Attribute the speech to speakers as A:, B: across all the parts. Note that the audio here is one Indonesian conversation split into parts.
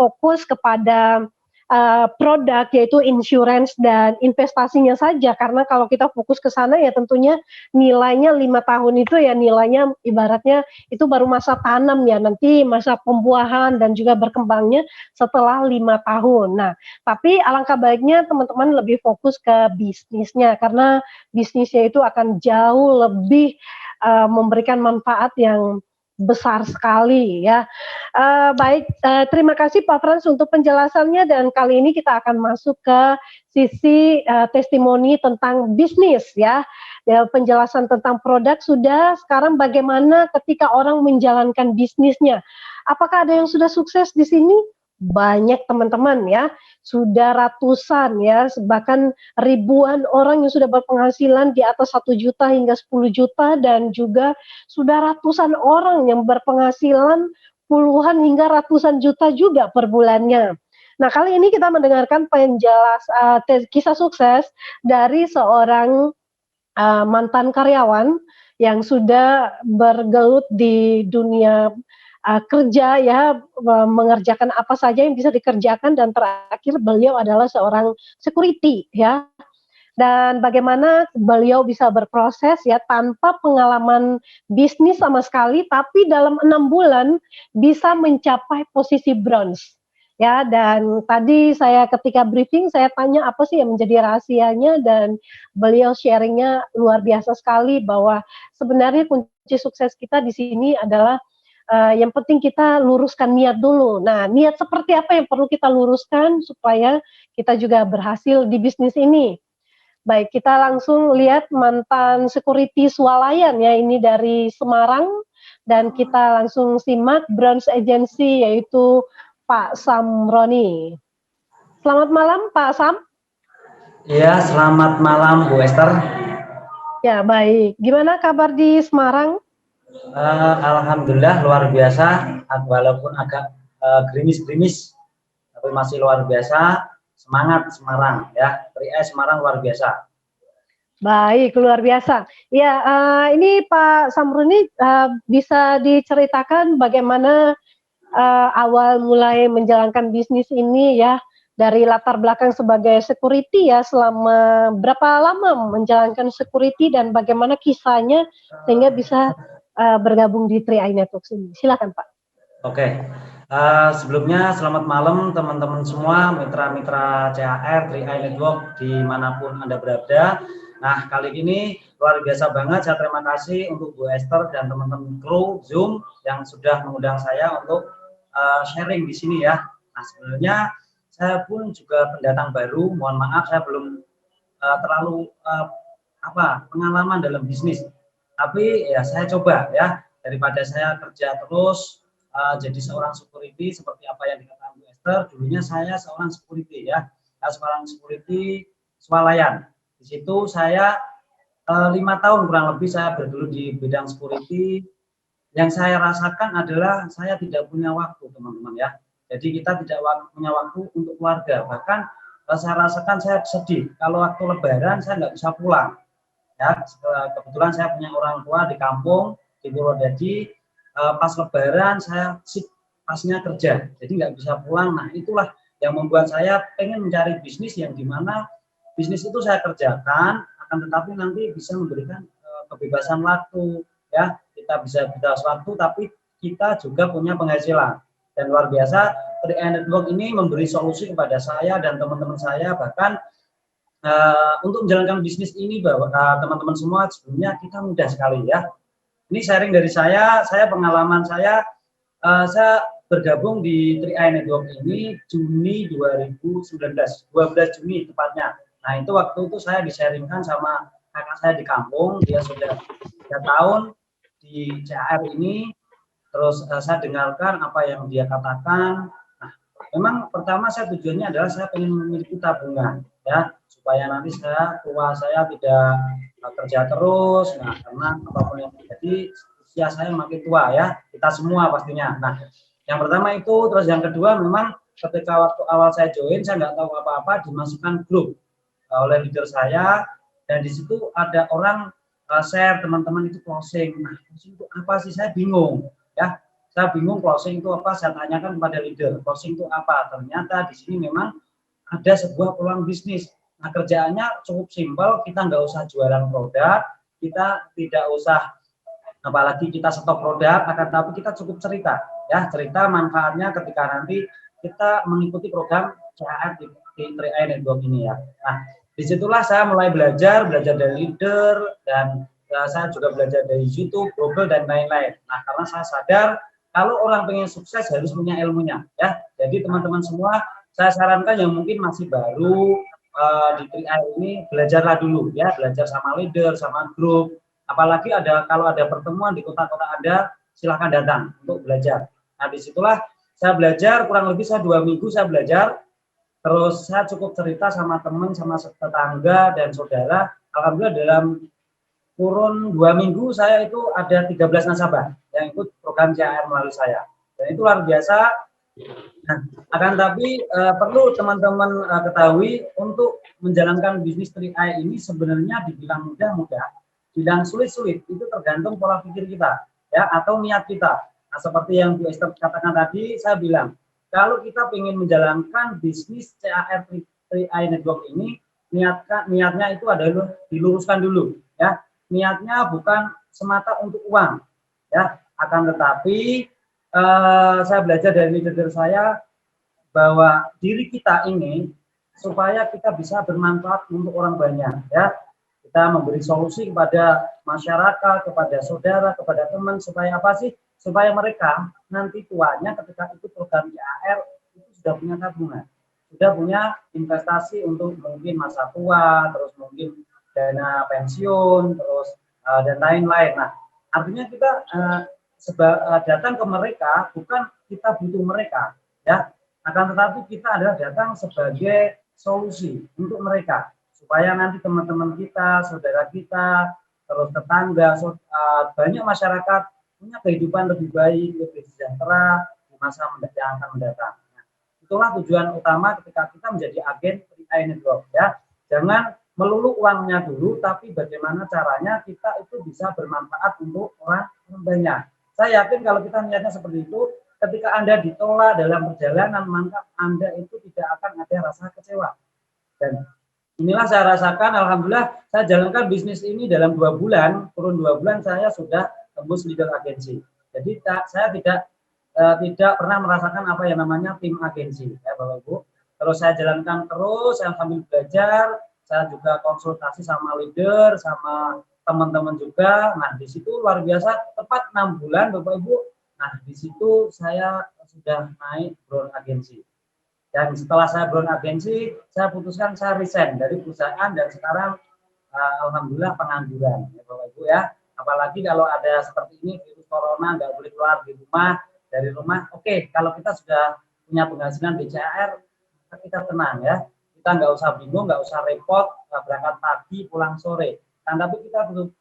A: fokus kepada produk, yaitu insurance dan investasinya saja, karena kalau kita fokus ke sana ya tentunya nilainya 5 tahun itu ya nilainya ibaratnya itu baru masa tanam ya, nanti masa pembuahan dan juga berkembangnya setelah 5 tahun. Nah, tapi alangkah baiknya teman-teman lebih fokus ke bisnisnya, karena bisnisnya itu akan jauh lebih memberikan manfaat yang besar sekali ya. Baik, terima kasih Pak Frans untuk penjelasannya, dan kali ini kita akan masuk ke sisi testimoni tentang bisnis ya. Penjelasan tentang produk sudah, sekarang bagaimana ketika orang menjalankan bisnisnya. Apakah ada yang sudah sukses di sini? Banyak teman-teman ya, sudah ratusan ya, bahkan ribuan orang yang sudah berpenghasilan di atas 1 juta hingga 10 juta, dan juga sudah ratusan orang yang berpenghasilan puluhan hingga ratusan juta juga per bulannya. Nah, kali ini kita mendengarkan kisah sukses dari seorang mantan karyawan yang sudah bergelut di dunia kerja ya, mengerjakan apa saja yang bisa dikerjakan, dan terakhir beliau adalah seorang security ya. Dan bagaimana beliau bisa berproses ya tanpa pengalaman bisnis sama sekali, tapi dalam 6 bulan bisa mencapai posisi bronze. Ya, dan tadi saya ketika briefing saya tanya apa sih yang menjadi rahasianya, dan beliau sharingnya luar biasa sekali bahwa sebenarnya kunci sukses kita di sini adalah yang penting kita luruskan niat dulu. Nah, niat seperti apa yang perlu kita luruskan supaya kita juga berhasil di bisnis ini. Baik, kita langsung lihat mantan security swalayan ya, ini dari Semarang, dan kita langsung simak Bronze Agency yaitu Pak Samroni. Selamat malam Pak Sam.
B: Iya, selamat malam Bu Esther.
A: Ya, baik. Gimana kabar di Semarang?
B: Alhamdulillah luar biasa, walaupun agak gerimis-gerimis, tapi masih luar biasa. Semangat Semarang ya, Semarang luar biasa.
A: Baik, luar biasa. Ya, ini Pak Samruni bisa diceritakan bagaimana awal mulai menjalankan bisnis ini ya, dari latar belakang sebagai security ya, selama berapa lama menjalankan security dan bagaimana kisahnya sehingga bisa bergabung di 3i Networks ini. Silakan Pak.
B: Oke, sebelumnya selamat malam teman-teman semua, mitra-mitra CHR 3i Network dimanapun Anda berada. Nah, kali ini luar biasa banget, saya terima kasih untuk Bu Esther dan teman-teman kru Zoom yang sudah mengundang saya untuk sharing di sini ya. Nah, sebenarnya saya pun juga pendatang baru, mohon maaf saya belum terlalu pengalaman dalam bisnis. Tapi ya saya coba ya, daripada saya kerja terus jadi seorang security seperti apa yang dikatakan Bu Esther, dulunya saya seorang security ya, seorang security swalayan. Di situ saya 5 tahun kurang lebih saya bergelut di bidang security. Yang saya rasakan adalah saya tidak punya waktu teman-teman ya. Jadi kita tidak punya waktu untuk keluarga. Bahkan saya rasakan saya sedih kalau waktu Lebaran saya nggak bisa pulang. Ya, kebetulan saya punya orang tua di kampung di Purwodadi. Pas Lebaran saya pasnya kerja, jadi nggak bisa pulang. Nah, itulah yang membuat saya pengen mencari bisnis yang dimana bisnis itu saya kerjakan, akan tetapi nanti bisa memberikan kebebasan waktu. Ya, kita bisa bebas waktu, tapi kita juga punya penghasilan. Dan luar biasa, 3i Network ini memberi solusi kepada saya dan teman-teman saya, bahkan untuk menjalankan bisnis ini bahwa teman-teman semua sebenarnya kita mudah sekali ya. Ini sharing dari saya pengalaman saya bergabung di 3i Network ini Juni 2019, 12 Juni tepatnya. Nah, itu waktu itu saya di-sharingkan sama kakak saya di kampung, dia sudah 3 tahun di CHR ini, terus saya dengarkan apa yang dia katakan. Nah, memang pertama saya tujuannya adalah saya ingin memiliki tabungan ya, supaya nanti tua saya tidak kerja terus. Nah, karena apapun yang terjadi usia saya makin tua ya, kita semua pastinya. Nah, yang pertama itu, terus yang kedua memang ketika waktu awal saya join saya nggak tahu apa-apa, dimasukkan grup oleh leader saya, dan di situ ada orang share teman-teman itu closing. Nah, closing itu apa sih, saya bingung ya. Saya bingung closing itu apa, saya tanyakan kepada leader, closing itu apa? Ternyata di sini memang ada sebuah peluang bisnis. Nah, kerjaannya cukup simpel, kita nggak usah jualan produk, kita tidak usah apalagi kita stok produk, akan tapi kita cukup cerita, ya cerita manfaatnya ketika nanti kita mengikuti program CHR di 3i Network ini ya. Nah, disitulah saya mulai belajar dari leader dan saya juga belajar dari YouTube, Google dan lain-lain. Nah, karena saya sadar kalau orang pengen sukses harus punya ilmunya, ya. Jadi teman-teman semua, saya sarankan yang mungkin masih baru di 3i ini belajarlah dulu, ya, belajar sama leader, sama grup. Apalagi kalau ada pertemuan di kota-kota Anda, silahkan datang untuk belajar. Nah, disitulah saya belajar, kurang lebih saya 2 minggu saya belajar, terus saya cukup cerita sama teman, sama tetangga dan saudara. Alhamdulillah dalam kurun 2 minggu saya itu ada 13 nasabah yang ikut program CHR melalui saya. Dan itu luar biasa. Nah, akan tapi perlu teman-teman ketahui untuk menjalankan bisnis 3i ini sebenarnya dibilang mudah, bilang sulit-sulit, itu tergantung pola pikir kita, ya, atau niat kita. Nah, seperti yang Bu Esther katakan tadi, saya bilang, kalau kita ingin menjalankan bisnis CHR 3i Network ini, niatnya itu adalah diluruskan dulu, ya. Niatnya bukan semata untuk uang, ya. Akan tetapi saya belajar dari leader saya bahwa diri kita ini supaya kita bisa bermanfaat untuk orang banyak, ya. Kita memberi solusi kepada masyarakat, kepada saudara, kepada teman, supaya apa sih? Supaya mereka nanti tuanya ketika ikut program CHR itu sudah punya tabungan, sudah punya investasi untuk mungkin masa tua, terus mungkin dana pensiun, terus dan lain-lain. Nah, artinya kita datang ke mereka bukan kita butuh mereka, ya. Akan tetapi kita adalah datang sebagai solusi untuk mereka. Supaya nanti teman-teman kita, saudara kita, terus tetangga, banyak masyarakat punya kehidupan lebih baik, lebih sejahtera di masa yang akan mendatang. Nah, itulah tujuan utama ketika kita menjadi agen 3i Network, ya. Jangan melulu uangnya dulu, tapi bagaimana caranya kita itu bisa bermanfaat untuk orang banyak. Saya yakin kalau kita niatnya seperti itu, ketika Anda ditolak dalam perjalanan, maka Anda itu tidak akan ada rasa kecewa. Dan inilah saya rasakan, alhamdulillah saya jalankan bisnis ini dalam 2 bulan, kurun 2 bulan saya sudah tembus leader agensi. Jadi saya tidak pernah merasakan apa yang namanya tim agensi, ya Bapak Ibu. Terus saya jalankan terus, saya sambil belajar, saya juga konsultasi sama leader, sama teman-teman juga. Nah, di situ luar biasa, tepat 6 bulan Bapak Ibu. Nah, di situ saya sudah naik brown agensi. Dan setelah saya brown agensi, saya putuskan saya resign dari perusahaan dan sekarang alhamdulillah pengangguran, ya Bapak Ibu, ya. Apalagi kalau ada seperti ini virus corona, nggak boleh keluar dari rumah. Oke, kalau kita sudah punya penghasilan di CHR, kita tenang, ya. Kita nggak usah bingung, nggak usah repot berangkat pagi pulang sore. Kan tapi kita perlu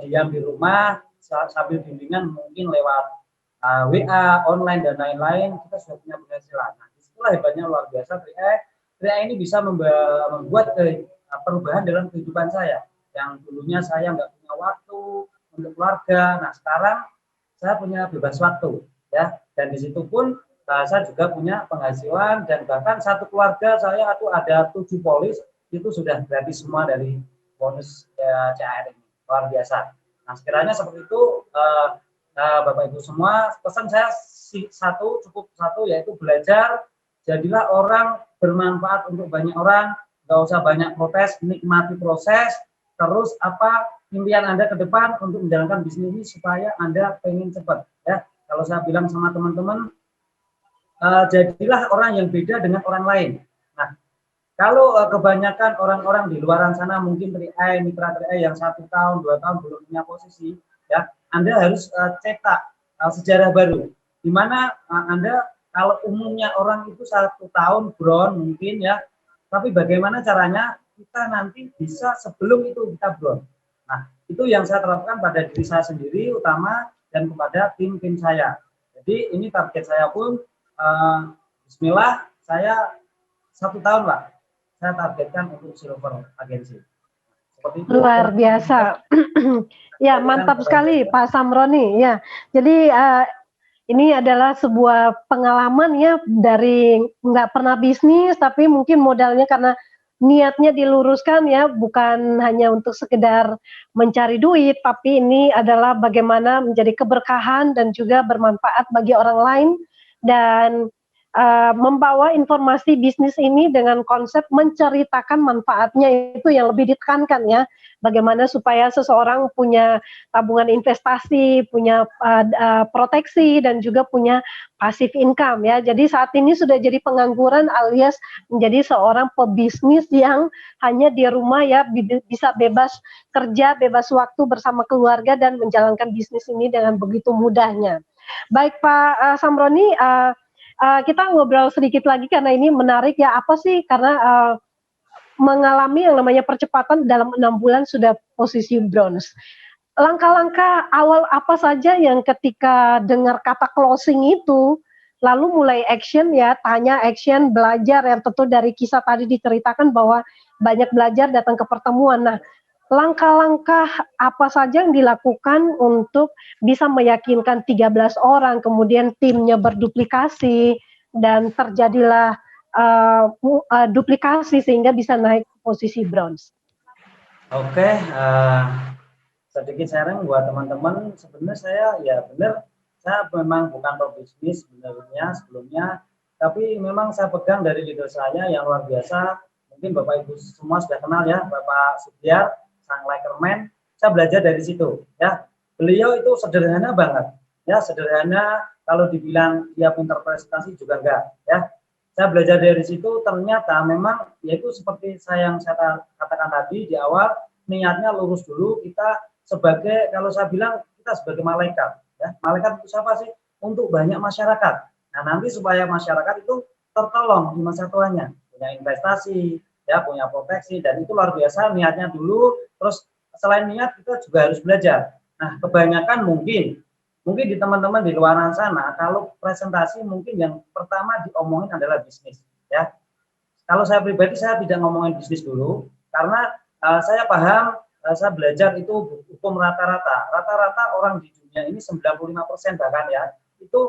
B: diam di rumah sambil bimbingan mungkin lewat WA, online dan lain-lain, kita sudah punya penghasilan. Nah, disitulah hebatnya luar biasa 3i ini bisa membuat perubahan dalam kehidupan saya. Yang dulunya saya nggak punya waktu untuk keluarga, nah sekarang saya punya bebas waktu, ya. Dan di situ pun saya juga punya penghasilan dan bahkan satu keluarga saya itu ada 7 polis, itu sudah gratis semua dari bonus CHR ini, luar biasa. Nah, sekiranya seperti itu Bapak Ibu semua, pesan saya cukup satu, yaitu belajar, jadilah orang bermanfaat untuk banyak orang, nggak usah banyak protes, nikmati proses, terus apa impian Anda ke depan untuk menjalankan bisnis ini supaya Anda pengen cepat, ya. Kalau saya bilang sama teman-teman, jadilah orang yang beda dengan orang lain. Nah, kalau kebanyakan orang-orang di luaran sana mungkin 3i, mitra 3i yang 1 tahun, 2 tahun belum punya posisi, ya, Anda harus cetak sejarah baru. Di mana Anda kalau umumnya orang itu 1 tahun brown mungkin, ya, tapi bagaimana caranya kita nanti bisa sebelum itu kita brown. Nah, itu yang saya terapkan pada diri saya sendiri utama dan kepada tim-tim saya. Jadi ini target saya pun bismillah saya 1 tahun lah saya targetkan untuk silver agensi. Seperti itu.
A: Luar biasa. Ya, mantap sekali Pak Samroni. Ya, jadi ini adalah sebuah pengalaman ya dari nggak pernah bisnis, tapi mungkin modalnya karena niatnya diluruskan ya, bukan hanya untuk sekedar mencari duit, tapi ini adalah bagaimana menjadi keberkahan dan juga bermanfaat bagi orang lain dan membawa informasi bisnis ini dengan konsep menceritakan manfaatnya itu yang lebih ditekankan ya. Bagaimana supaya seseorang punya tabungan investasi, punya proteksi dan juga punya passive income ya. Jadi saat ini sudah jadi pengangguran alias menjadi seorang pebisnis yang hanya di rumah ya bisa bebas kerja, bebas waktu bersama keluarga dan menjalankan bisnis ini dengan begitu mudahnya. Baik Pak Samroni, kita ngobrol sedikit lagi karena ini menarik ya. Apa sih karena mengalami yang namanya percepatan dalam 6 bulan sudah posisi bronze. Langkah-langkah awal apa saja yang ketika dengar kata closing itu, lalu mulai action ya, tanya action, belajar yang tentu dari kisah tadi diceritakan bahwa banyak belajar datang ke pertemuan. Nah, langkah-langkah apa saja yang dilakukan untuk bisa meyakinkan 13 orang, kemudian timnya berduplikasi, dan terjadilah duplikasi sehingga bisa naik posisi bronze.
B: Oke, sedikit sharing buat teman-teman. Sebenarnya saya ya benar, saya memang bukan pebisnis sebenarnya sebelumnya, tapi memang saya pegang dari leader saya yang luar biasa. Mungkin Bapak Ibu semua sudah kenal ya, Bapak Subyar, sang Likerman. Saya belajar dari situ ya. Beliau itu sederhana banget ya, sederhana. Kalau dibilang dia pintar presentasi juga enggak ya. Saya belajar dari situ, ternyata memang yaitu seperti yang saya katakan tadi di awal, niatnya lurus dulu. Kita sebagai, kalau saya bilang kita sebagai malaikat ya. Malaikat itu siapa sih? Untuk banyak masyarakat. Nah, nanti supaya masyarakat itu tertolong di masa tuanya, punya investasi ya, punya proteksi, dan itu luar biasa niatnya dulu. Terus selain niat kita juga harus belajar. Nah, kebanyakan mungkin di teman-teman di luar sana, kalau presentasi mungkin yang pertama diomongin adalah bisnis ya. Kalau saya pribadi saya tidak ngomongin bisnis dulu karena saya paham, saya belajar itu hukum rata-rata. Rata-rata orang di dunia ini 95% bahkan ya, itu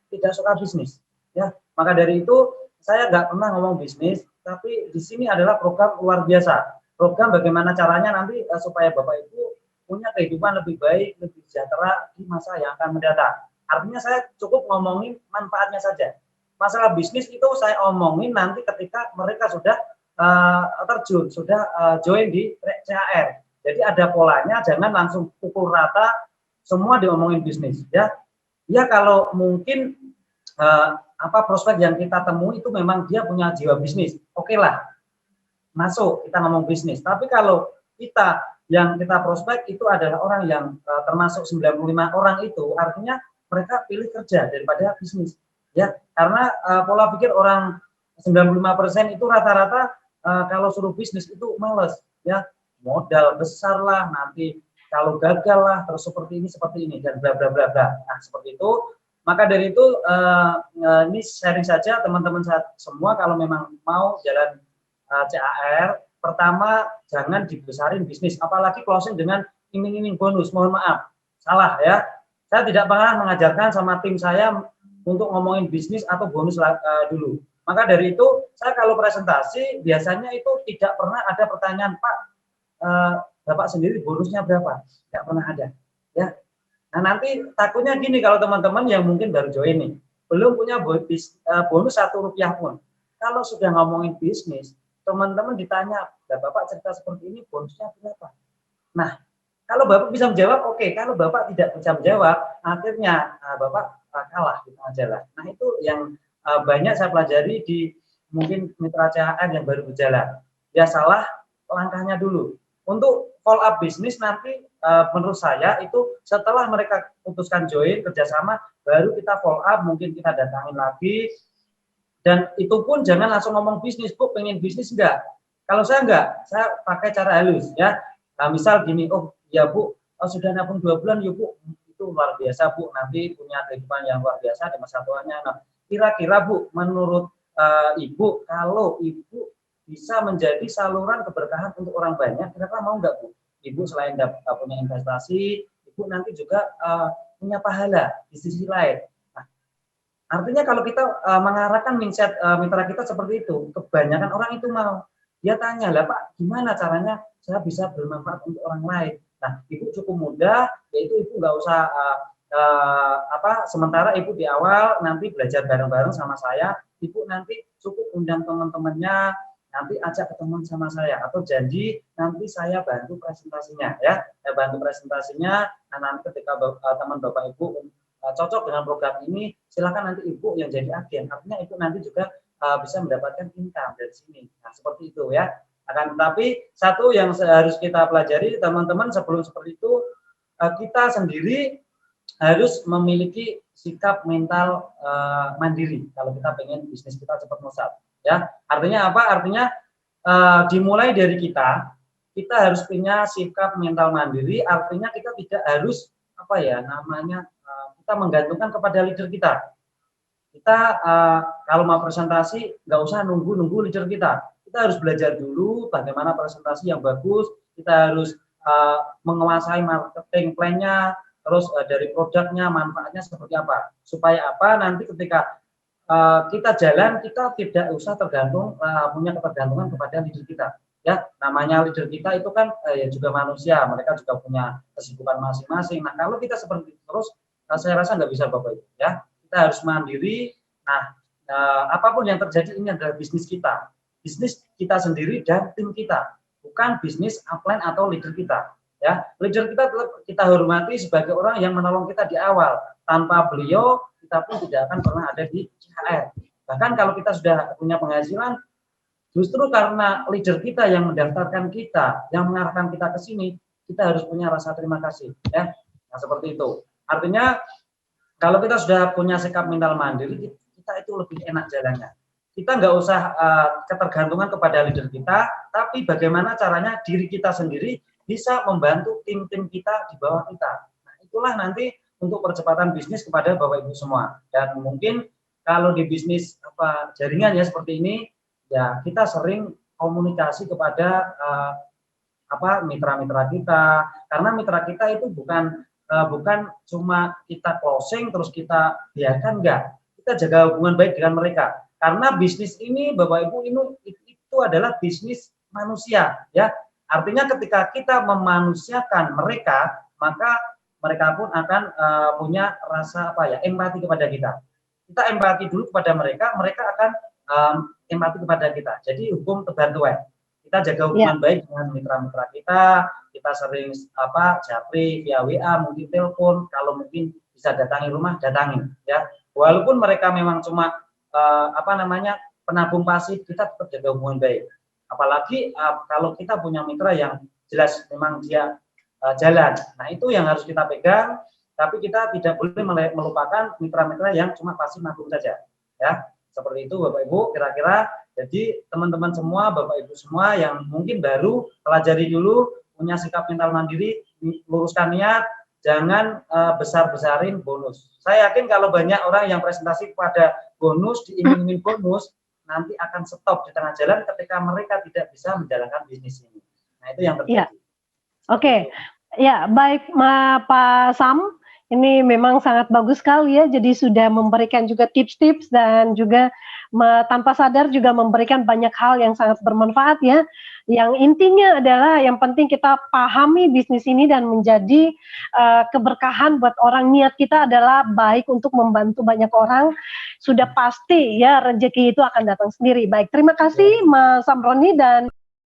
B: tidak suka bisnis ya. Maka dari itu saya nggak pernah ngomong bisnis, tapi di sini adalah program luar biasa. Program bagaimana caranya nanti supaya Bapak Ibu punya kehidupan lebih baik, lebih sejahtera di masa yang akan mendatang. Artinya saya cukup ngomongin manfaatnya saja. Masalah bisnis itu saya omongin nanti ketika mereka sudah terjun, sudah join di CAR. Jadi ada polanya, jangan langsung pukul rata semua diomongin bisnis ya. Ya kalau mungkin prospek yang kita temui itu memang dia punya jiwa bisnis. Oke lah, masuk kita ngomong bisnis. Tapi kalau kita yang kita prospek itu adalah orang yang termasuk 95 orang itu, artinya mereka pilih kerja daripada bisnis ya, karena pola pikir orang 95% itu rata-rata kalau suruh bisnis itu males ya, modal besar lah, nanti kalau gagal lah, terus seperti ini dan bla bla bla bla. Nah, seperti itu. Maka dari itu ini sharing saja teman-teman semua, kalau memang mau jalan CAR, pertama jangan dibesarin bisnis, apalagi closing dengan iming-iming bonus. Mohon maaf, salah ya. Saya tidak pernah mengajarkan sama tim saya untuk ngomongin bisnis atau bonus dulu. Maka dari itu saya kalau presentasi biasanya itu tidak pernah ada pertanyaan, Pak, Bapak sendiri bonusnya berapa? Tidak pernah ada ya. Nah, nanti takutnya gini, kalau teman-teman yang mungkin baru join nih, belum punya bonus Rp1 pun, kalau sudah ngomongin bisnis, teman-teman ditanya, Bapak cerita seperti ini, bonusnya berapa? Nah, kalau Bapak bisa menjawab, oke. Kalau Bapak tidak bisa menjawab, akhirnya Bapak kalah di tengah jalan. Nah, itu yang banyak saya pelajari di mungkin mitra CHR yang baru berjalan. Ya, salah langkahnya dulu. Untuk follow up bisnis nanti menurut saya itu setelah mereka putuskan join kerjasama, baru kita follow up, mungkin kita datangin lagi. Dan itu pun jangan langsung ngomong bisnis, Bu, pengen bisnis enggak. Kalau saya enggak, saya pakai cara halus ya. Nah, misal gini, oh ya Bu, sudah nabung 2 bulan, yuk Bu, itu luar biasa Bu, nanti punya kehidupan yang luar biasa di masa tuanya. Nah, kira-kira Bu, menurut Ibu, kalau Ibu bisa menjadi saluran keberkahan untuk orang banyak, kira-kira mau enggak Bu? Ibu selain punya investasi, Ibu nanti juga punya pahala di sisi lain. Nah, Artinya kalau kita mengarahkan mindset mitra kita seperti itu, kebanyakan orang itu mau. Dia tanya, lah Pak, gimana caranya saya bisa bermanfaat untuk orang lain? Nah, Ibu cukup mudah, yaitu Ibu nggak usah sementara Ibu di awal nanti belajar bareng-bareng sama saya, Ibu nanti cukup undang teman-temannya, nanti ajak ketemuan sama saya, atau janji nanti saya bantu presentasinya, ya, saya bantu presentasinya. Nah, nanti ketika teman Bapak Ibu cocok dengan program ini, silakan nanti Ibu yang jadi agen. Artinya Ibu nanti juga bisa mendapatkan income dari sini. Nah, seperti itu ya. Akan tetapi satu yang harus kita pelajari teman-teman sebelum seperti itu, kita sendiri harus memiliki sikap mental mandiri kalau kita pengen bisnis kita cepat melesat. Ya, artinya apa? Artinya dimulai dari kita harus punya sikap mental mandiri. Artinya kita tidak harus kita menggantungkan kepada leader kita. Kita kalau mau presentasi nggak usah nunggu leader kita. Kita harus belajar dulu bagaimana presentasi yang bagus. Kita harus menguasai marketing plan-nya, terus dari produknya, manfaatnya seperti apa. Supaya apa? Nanti ketika kita jalan, kita tidak usah tergantung punya ketergantungan kepada leader kita. Ya, namanya leader kita itu kan ya juga manusia, mereka juga punya kesibukan masing-masing. Nah, kalau kita seperti itu terus, saya rasa nggak bisa Bapak Ibu. Ya, kita harus mandiri. Nah, apapun yang terjadi ini adalah bisnis kita sendiri dan tim kita, bukan bisnis upline atau leader kita. Ya, leader kita tetap kita hormati sebagai orang yang menolong kita di awal. Tanpa beliau, kita pun tidak akan pernah ada di CHR. Bahkan kalau kita sudah punya penghasilan, justru karena leader kita yang mendaftarkan kita, yang mengarahkan kita ke sini, kita harus punya rasa terima kasih. Ya, nah, seperti itu. Artinya kalau kita sudah punya sikap mental mandiri, kita itu lebih enak jalannya. Kita nggak usah ketergantungan kepada leader kita, tapi bagaimana caranya diri kita sendiri bisa membantu tim-tim kita di bawah kita. Nah, itulah nanti untuk percepatan bisnis kepada Bapak Ibu semua. Dan mungkin kalau di bisnis jaringan ya seperti ini, ya kita sering komunikasi kepada mitra-mitra kita, karena mitra kita itu bukan cuma kita closing terus kita biarkan, enggak. Kita jaga hubungan baik dengan mereka. Karena bisnis ini Bapak Ibu itu adalah bisnis manusia, ya. Artinya ketika kita memanusiakan mereka, maka mereka pun akan punya rasa empati kepada kita. Kita empati dulu kepada mereka, mereka akan empati kepada kita. Jadi hukum kebantuan. Kita jaga hubungan baik dengan mitra-mitra kita sering japri via WA, mungkin telepon, kalau mungkin bisa datangi rumah, datangin ya. Walaupun mereka memang cuma penabung pasif, kita tetap jaga hubungan baik. Apalagi kalau kita punya mitra yang jelas memang dia jalan. Nah, itu yang harus kita pegang, tapi kita tidak boleh melupakan mitra-mitra yang cuma pasif nabung saja. Ya, seperti itu Bapak Ibu kira-kira. Jadi teman-teman semua, Bapak Ibu semua yang mungkin baru pelajari dulu, punya sikap mental mandiri, luruskan niat, jangan besar-besarin bonus. Saya yakin kalau banyak orang yang presentasi kepada bonus, diiming-iming bonus, nanti akan stop di tengah jalan ketika mereka tidak bisa menjalankan bisnis ini. Nah, itu yang terjadi.
A: Oke. Ya, baik Pak Sam. Ini memang sangat bagus sekali ya, jadi sudah memberikan juga tips-tips dan juga tanpa sadar juga memberikan banyak hal yang sangat bermanfaat ya. Yang intinya adalah yang penting kita pahami bisnis ini dan menjadi keberkahan buat orang. Niat kita adalah baik untuk membantu banyak orang, sudah pasti ya rezeki itu akan datang sendiri. Baik, terima kasih Mas Samroni dan